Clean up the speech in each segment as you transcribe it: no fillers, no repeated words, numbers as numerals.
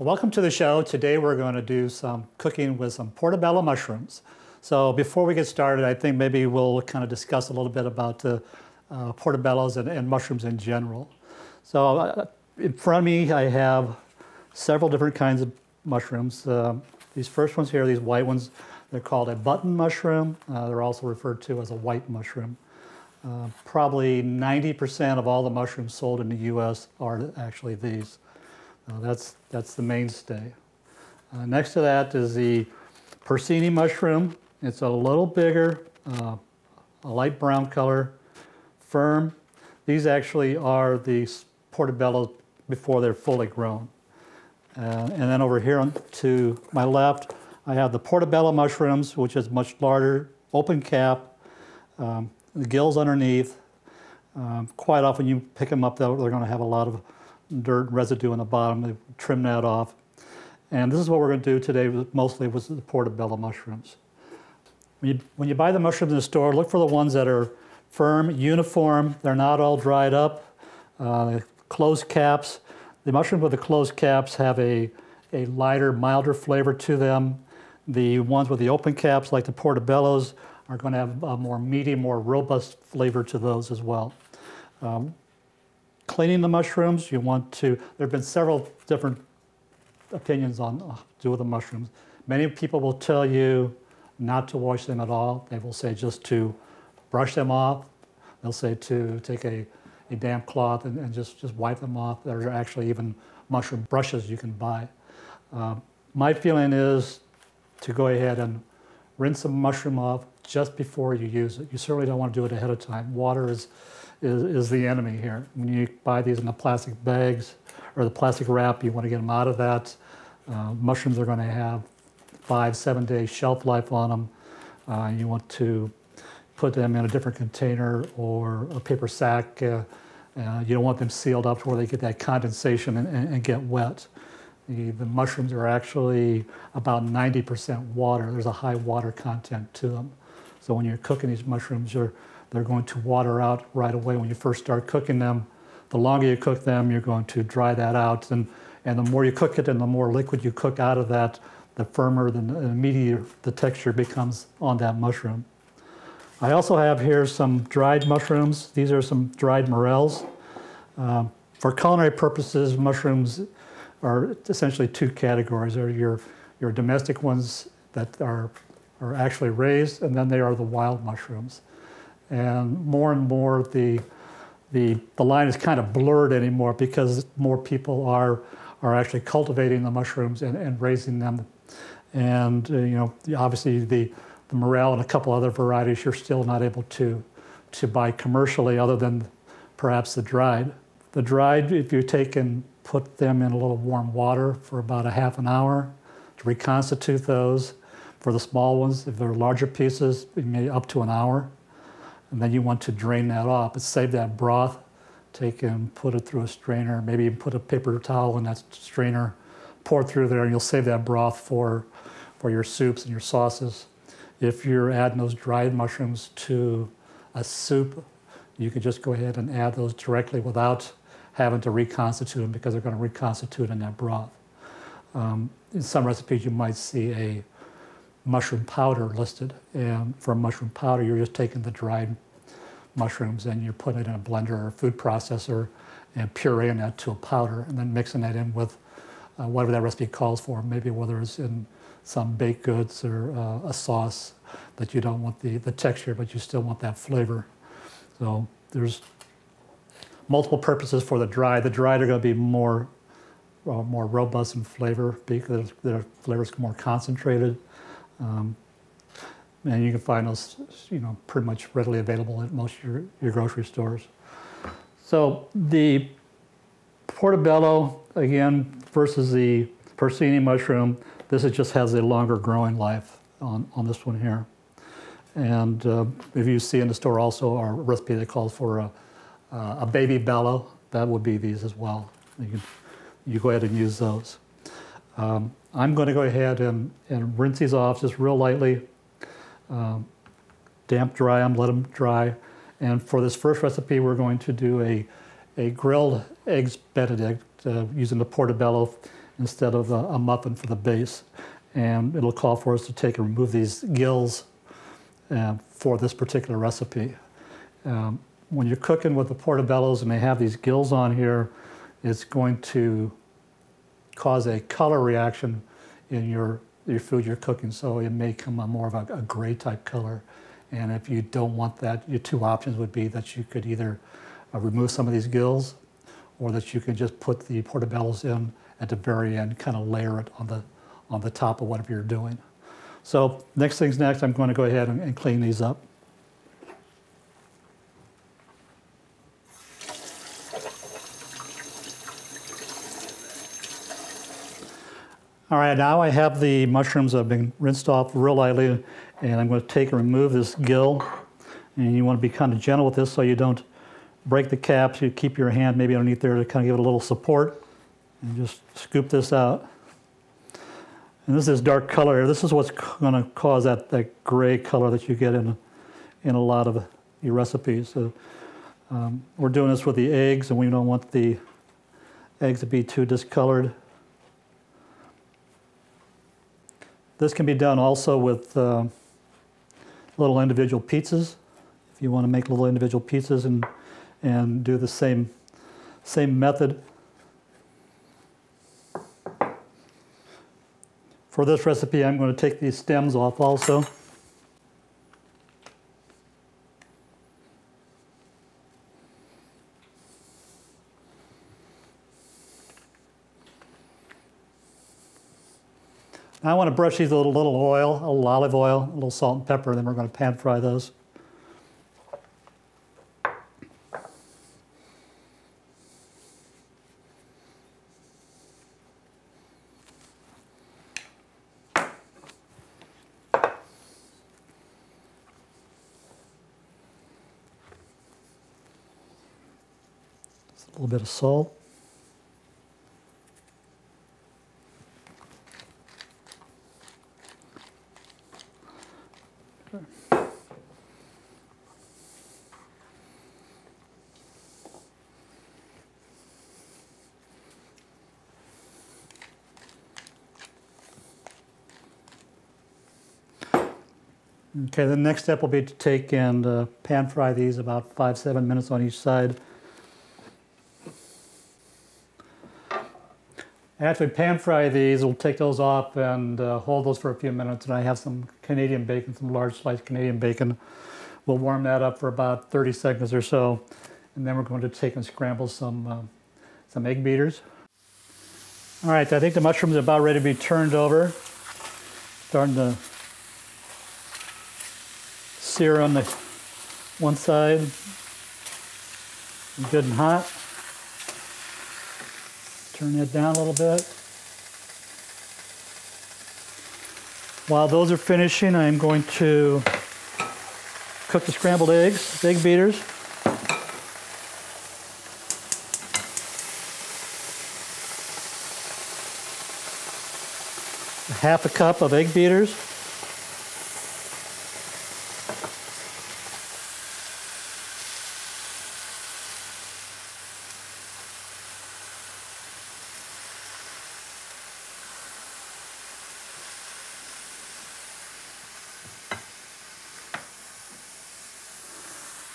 Well, welcome to the show. Today we're going to do some cooking with some portobello mushrooms. So before we get started, I think maybe we'll kind of discuss a little bit about the portobellos and mushrooms in general. So in front of me I have several different kinds of mushrooms. These first ones here, these white ones, they're called a button mushroom. They're also referred to as a white mushroom. Probably 90% of all the mushrooms sold in the U.S. are actually these. That's the mainstay. Next to that is the porcini mushroom. It's a little bigger, a light brown color, firm. These actually are the portobello before they're fully grown. And then over here to my left, I have the portobello mushrooms, which is much larger, open cap, the gills underneath. Quite often you pick them up, they're going to have a lot of dirt residue on the bottom. They trim that off. And this is what we're going to do today, mostly with the portobello mushrooms. When you buy the mushrooms in the store, look for the ones that are firm, uniform. They're not all dried up. Closed caps. The mushrooms with the closed caps have a lighter, milder flavor to them. The ones with the open caps, like the portobellos, are going to have a more meaty, more robust flavor to those as well. Cleaning the mushrooms, you want to, there have been several different opinions on do with the mushrooms. Many people will tell you not to wash them at all. They will say just to brush them off. They'll say to take a damp cloth and just wipe them off. There are actually even mushroom brushes you can buy. My feeling is to go ahead and rinse the mushroom off just before you use it. You certainly don't want to do it ahead of time. Water is the enemy here. When you buy these in the plastic bags or the plastic wrap, you want to get them out of that. Mushrooms are going to have 5-7 days shelf life on them. You want to put them in a different container or a paper sack. You don't want them sealed up to where they get that condensation and get wet. The mushrooms are actually about 90% water. There's a high water content to them. So when you're cooking these mushrooms, they're going to water out right away when you first start cooking them. The longer you cook them, you're going to dry that out. And the more you cook it and the more liquid you cook out of that, the firmer, the meatier the texture becomes on that mushroom. I also have here some dried mushrooms. These are some dried morels. For culinary purposes, mushrooms are essentially two categories. There are your domestic ones that are actually raised, and then they are the wild mushrooms. And more the line is kind of blurred anymore because more people are actually cultivating the mushrooms and raising them. And you know, obviously the morel and a couple other varieties you're still not able to buy commercially, other than perhaps the dried. The dried, if you take and put them in a little warm water for about a half an hour to reconstitute those. For the small ones, if they're larger pieces, maybe up to an hour. And then you want to drain that off, but save that broth, take and put it through a strainer, maybe even put a paper towel in that strainer, pour it through there, and you'll save that broth for your soups and your sauces. If you're adding those dried mushrooms to a soup, you could just go ahead and add those directly without having to reconstitute them, because they're going to reconstitute in that broth. In some recipes you might see a mushroom powder listed, and for mushroom powder you're just taking the dried mushrooms and you're putting it in a blender or a food processor and pureeing that to a powder, and then mixing that in with whatever that recipe calls for, maybe whether it's in some baked goods or a sauce that you don't want the texture but you still want that flavor. So there's multiple purposes for the dried. The dried are going to be more robust in flavor because their flavor is more concentrated. And you can find those, pretty much readily available at most of your grocery stores. So the portobello, again, versus the porcini mushroom, this just has a longer growing life on this one here. And if you see in the store also our recipe that calls for a baby bello, that would be these as well. You go ahead and use those. I'm going to go ahead and rinse these off just real lightly. Damp dry them, let them dry. And for this first recipe, we're going to do a grilled eggs Benedict using the portobello instead of a muffin for the base. And it'll call for us to take and remove these gills for this particular recipe. When you're cooking with the portobellos and they have these gills on here, it's going to cause a color reaction in your food you're cooking, so it may come a more of a gray type color. And if you don't want that, your two options would be that you could either remove some of these gills, or that you can just put the portobellos in at the very end, kind of layer it on the top of whatever you're doing. So next thing's next, I'm going to go ahead and clean these up. All right, now I have the mushrooms that have been rinsed off real lightly, and I'm going to take and remove this gill. And you want to be kind of gentle with this so you don't break the caps. You keep your hand maybe underneath there to kind of give it a little support, and just scoop this out. And this is dark color here. This is what's going to cause that gray color that you get in a lot of your recipes. So we're doing this with the eggs, and we don't want the eggs to be too discolored. This can be done also with little individual pizzas. If you want to make little individual pizzas and do the same method. For this recipe, I'm going to take these stems off also. Now I want to brush these with a little oil, a little olive oil, a little salt and pepper, and then we're going to pan fry those. Just a little bit of salt. Okay, the next step will be to take and pan fry these about 5-7 minutes on each side. After we pan fry these, we'll take those off and hold those for a few minutes. And I have some Canadian bacon, some large sliced Canadian bacon. We'll warm that up for about 30 seconds or so. And then we're going to take and scramble some egg beaters. All right, I think the mushrooms are about ready to be turned over. Starting to sear on the one side, good and hot. Turn that down a little bit. While those are finishing, I'm going to cook the scrambled eggs, egg beaters. Half a cup of egg beaters.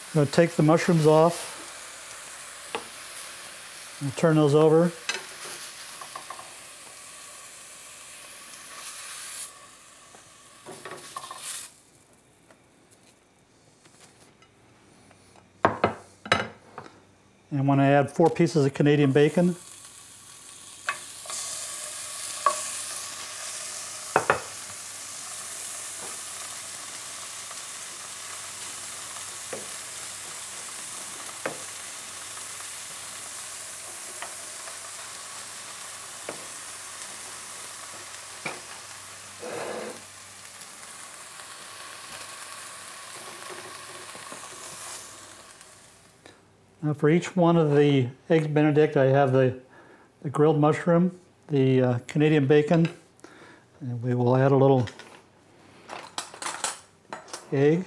I'm going to take the mushrooms off and turn those over. And I'm going to add 4 pieces of Canadian bacon. Now for each one of the eggs Benedict, I have the grilled mushroom, the Canadian bacon, and we will add a little egg.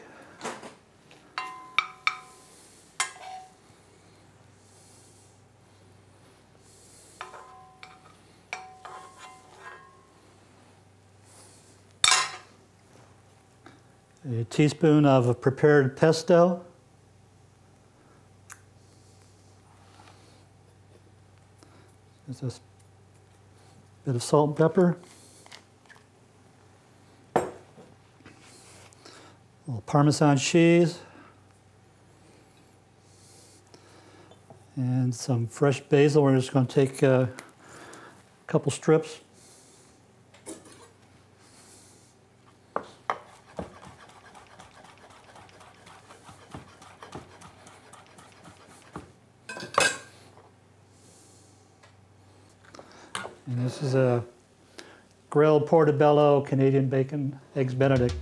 a teaspoon of prepared pesto, just a bit of salt and pepper, a little Parmesan cheese, and some fresh basil. We're just going to take a couple strips. And this is a grilled Portabella Canadian bacon eggs Benedict.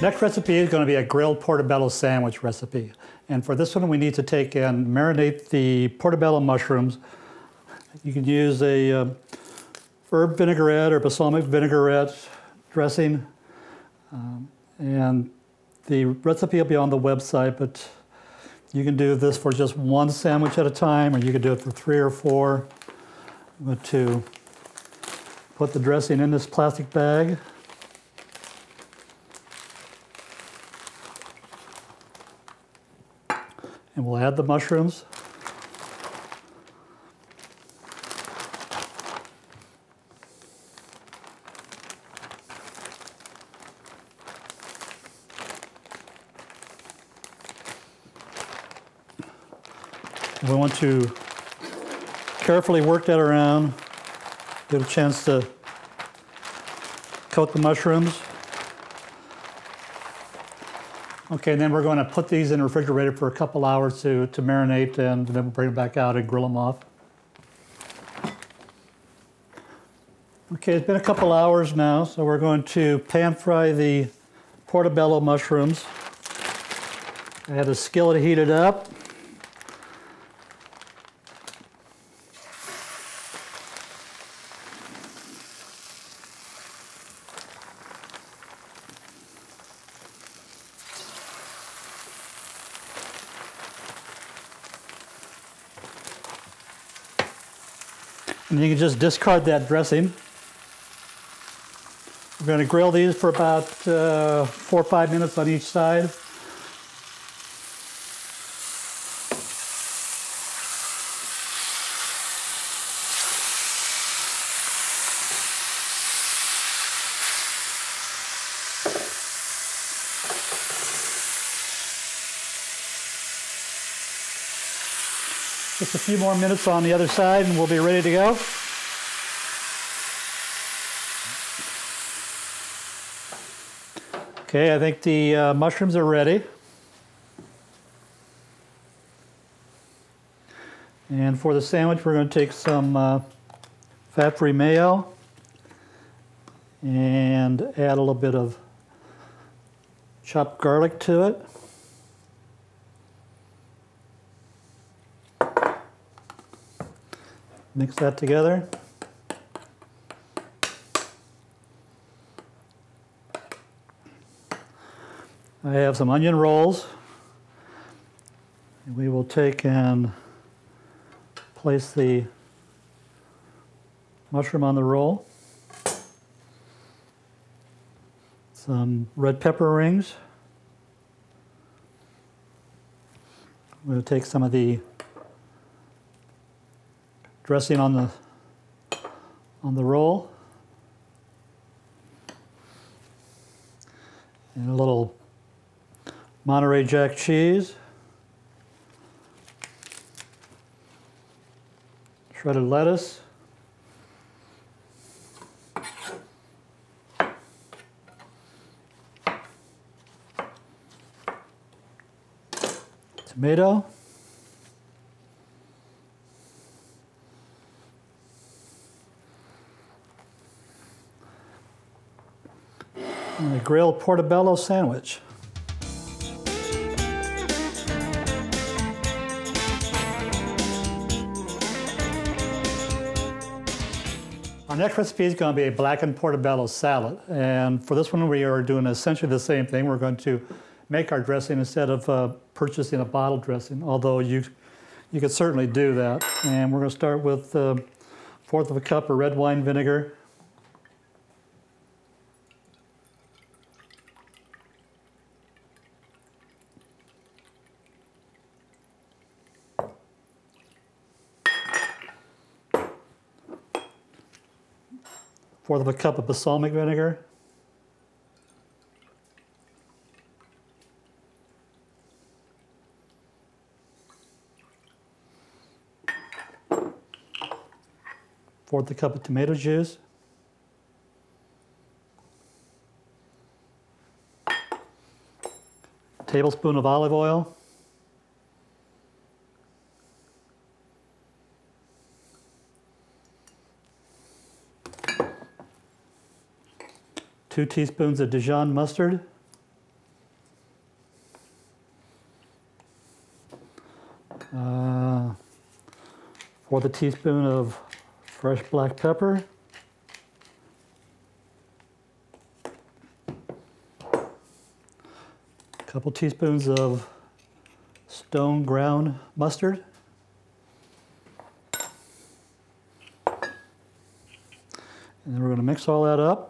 Next recipe is going to be a grilled portobello sandwich recipe. And for this one, we need to take and marinate the portobello mushrooms. You can use a herb vinaigrette or balsamic vinaigrette dressing. And the recipe will be on the website, but you can do this for just one sandwich at a time, or you can do it for 3 or 4. I'm going to put the dressing in this plastic bag. And we'll add the mushrooms. We want to carefully work that around, get a chance to coat the mushrooms. Okay, and then we're going to put these in the refrigerator for a couple hours to marinate, and then we'll bring them back out and grill them off. Okay, it's been a couple hours now, so we're going to pan fry the portobello mushrooms. I had a skillet heated up. And you can just discard that dressing. We're going to grill these for about 4 or 5 minutes on each side. Just a few more minutes on the other side and we'll be ready to go. Okay, I think the mushrooms are ready. And for the sandwich, we're going to take some fat-free mayo and add a little bit of chopped garlic to it. Mix that together. I have some onion rolls. We will take and place the mushroom on the roll. Some red pepper rings. We'll take some of the dressing on the roll, and a little Monterey Jack cheese, shredded lettuce, tomato, and a grilled portobello sandwich. Our next recipe is going to be a blackened portobello salad. And for this one, we are doing essentially the same thing. We're going to make our dressing instead of purchasing a bottle dressing, although you could certainly do that. And we're going to start with 1/4 of a cup of red wine vinegar. Fourth of a cup of balsamic vinegar. Fourth a cup of tomato juice. Tablespoon of olive oil. Two teaspoons of Dijon mustard. Fourth a teaspoon of fresh black pepper. A couple teaspoons of stone ground mustard. And then we're going to mix all that up.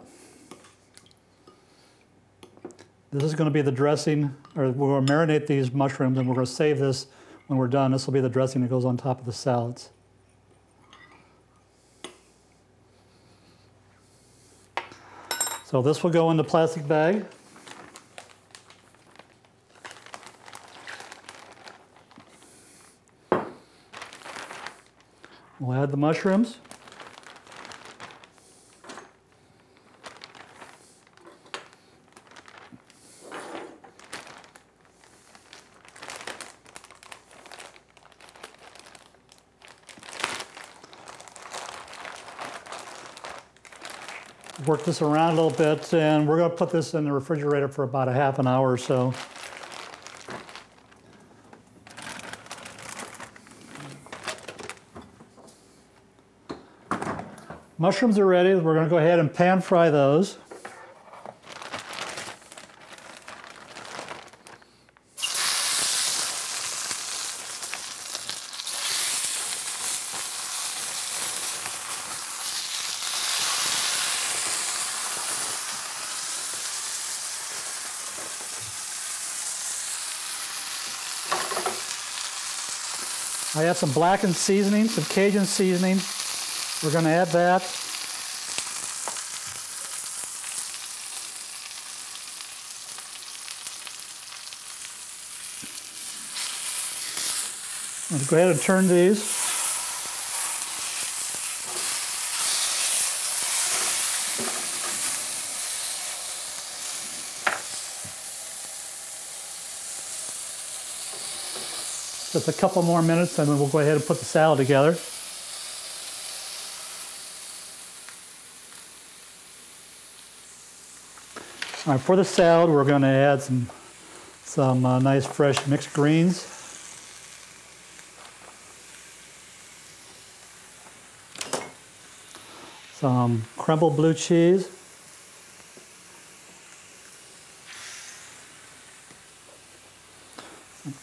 This is going to be the dressing, or we're going to marinate these mushrooms, and we're going to save this when we're done. This will be the dressing that goes on top of the salads. So this will go in the plastic bag. We'll add the mushrooms. Work this around a little bit, and we're going to put this in the refrigerator for about a half an hour or so. Mushrooms are ready. We're going to go ahead and pan fry those. I have some blackened seasoning, some Cajun seasoning. We're going to add that. Let's go ahead and turn these. Just a couple more minutes, and then we'll go ahead and put the salad together. All right, for the salad, we're going to add some nice fresh mixed greens. Some crumbled blue cheese.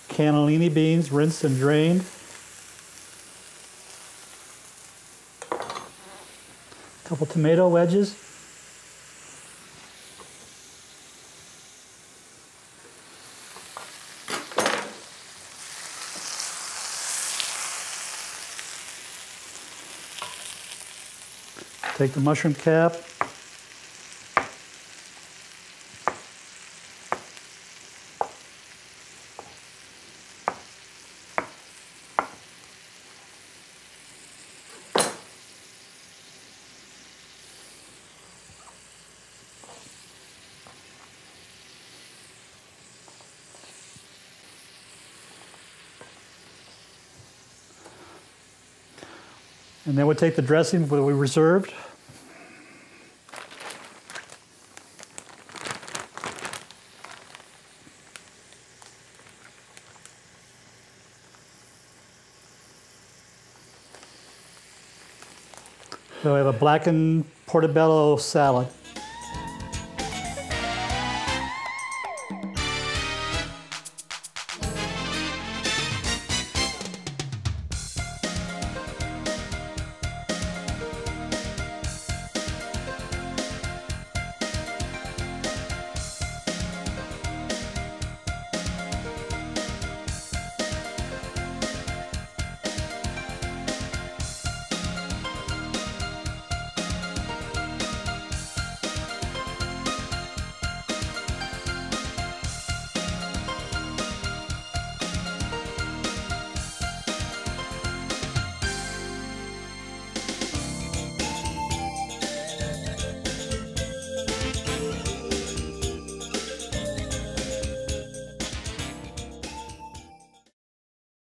Cannellini beans, rinsed and drained. A couple tomato wedges. Take the mushroom cap. And then we'll take the dressing that we reserved. So we have a blackened portobello salad.